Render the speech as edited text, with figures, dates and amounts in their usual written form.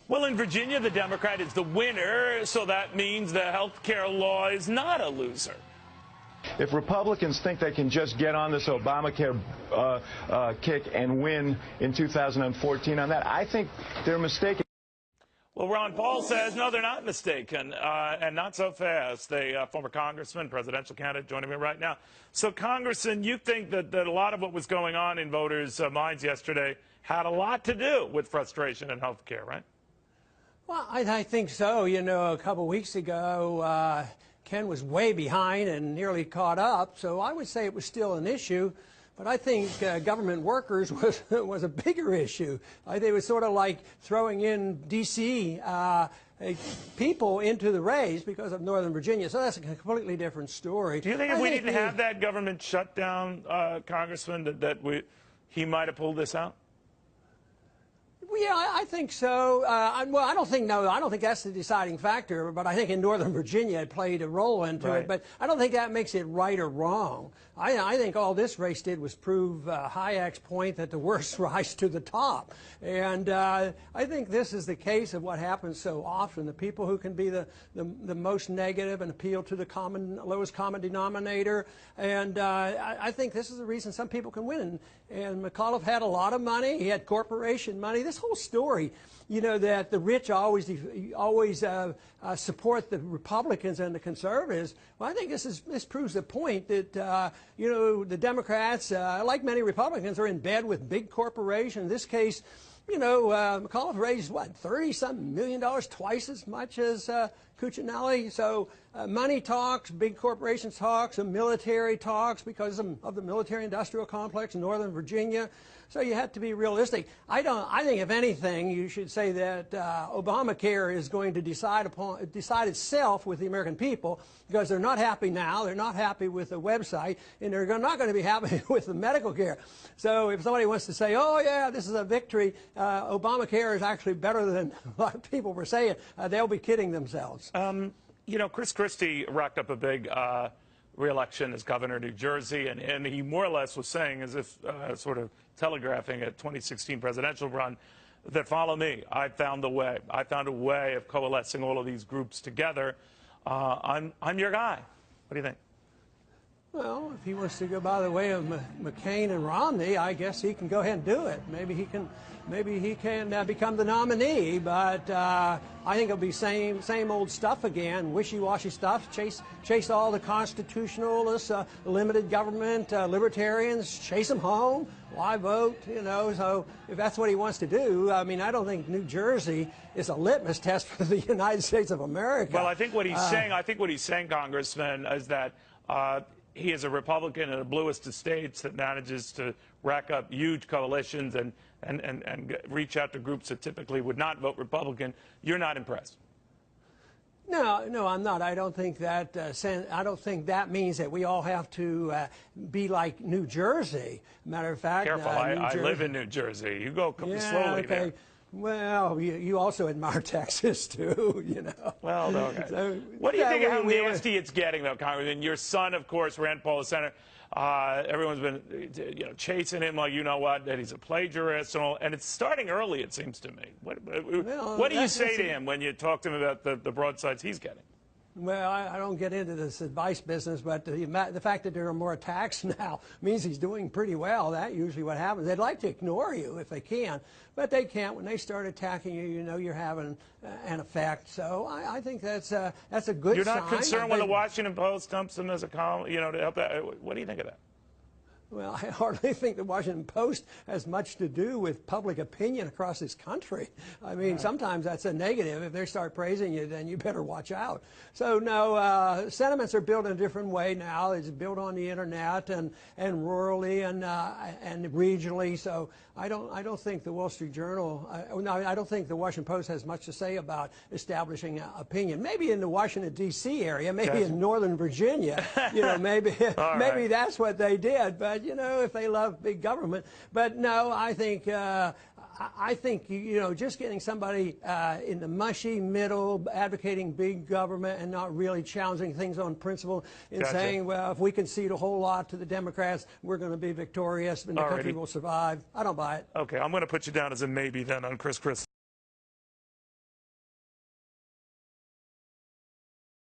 Well, in Virginia, the Democrat is the winner, so that means the health care law is not a loser. If Republicans think they can just get on this Obamacare kick and win in 2014 on that, I think they're mistaken. Well, Ron Paul says, no, they're not mistaken, and not so fast. The former congressman, presidential candidate, joining me right now. So, Congressman, you think that a lot of what was going on in voters' minds yesterday had a lot to do with frustration in health care, right? Well, I think so. You know, a couple weeks ago, Ken was way behind and nearly caught up, so I would say it was still an issue. But I think government workers was a bigger issue. I think it was sort of like throwing in D.C. People into the race because of Northern Virginia. So that's a completely different story. Do you think if we didn't have that government shutdown, Congressman, that he might have pulled this out? Yeah, I think so. Well, I don't think that's the deciding factor, but I think in Northern Virginia it played a role into it. But I don't think that makes it right or wrong. I think all this race did was prove Hayek's point that the worst rise to the top. And I think this is the case of what happens so often. The people who can be the most negative and appeal to the lowest common denominator. And I think this is the reason some people can win. And McAuliffe had a lot of money. He had corporation money. This whole story, you know, that the rich always support the Republicans and the conservatives. Well, I think this proves the point that you know, the Democrats, like many Republicans, are in bed with big corporations. In this case, you know, McAuliffe raised, what, $30-something million, twice as much as Cuccinelli. So money talks, big corporations talks, and military talks because of the military-industrial complex in Northern Virginia. So you have to be realistic. I think, if anything, you should say that Obamacare is going to decide itself with the American people, because they're not happy now, they're not happy with the website, and they're not going to be happy with the medical care. So if somebody wants to say, oh yeah, this is a victory, Obamacare is actually better than a lot of people were saying, they'll be kidding themselves. You know, Chris Christie racked up a big re-election as governor of New Jersey, and he more or less was saying, as if sort of telegraphing a 2016 presidential run, that follow me. I found a way. I found a way of coalescing all of these groups together. I'm your guy. What do you think? Well, if he wants to go by the way of McCain and Romney, I guess he can go ahead and do it. Maybe he can become the nominee. But I think it'll be same old stuff again, wishy-washy stuff. Chase all the constitutionalists, limited government, libertarians, chase them home. Why vote? You know, so if that's what he wants to do, I mean, I don't think New Jersey is a litmus test for the United States of America. Well, I think what he's saying, Congressman, is that he is a Republican in the bluest of states that manages to rack up huge coalitions and reach out to groups that typically would not vote Republican. You're not impressed? No, I'm not. I don't think that means that we all have to be like New Jersey. Matter of fact, careful. I live in New Jersey. You go slowly there. Well, you also admire Texas, too, you know. Well, okay. So, what do you think of how nasty it's getting, though, Congressman? Your son, of course, Rand Paul, the senator, everyone's been, you know, chasing him like, you know what, that he's a plagiarist and all. And it's starting early, it seems to me. What do you say to him when you talk to him about the broadsides he's getting? Well, I don't get into this advice business, but the fact that there are more attacks now means he's doing pretty well. That's usually what happens. They'd like to ignore you if they can, but they can't. When they start attacking you, you know you're having an effect. So I think that's a good sign. You're not concerned when the Washington Post dumps him as a column, you know, to help out? What do you think of that? Well, I hardly think the Washington Post has much to do with public opinion across this country. I mean, sometimes that's a negative. If they start praising you, then you better watch out. So, no, sentiments are built in a different way now. It's built on the internet and rurally and regionally. So I don't think the Wall Street Journal, no, I don't think the Washington Post has much to say about establishing opinion. Maybe in the Washington, D.C. area, maybe in Northern Virginia, you know, maybe that's what they did. But you know, if they love big government. But no, I think you know, just getting somebody in the mushy middle, advocating big government and not really challenging things on principle, and saying, well, if we concede a whole lot to the Democrats, we're going to be victorious and the country will survive. I don't buy it. Okay, I'm going to put you down as a maybe then on Chris Christie.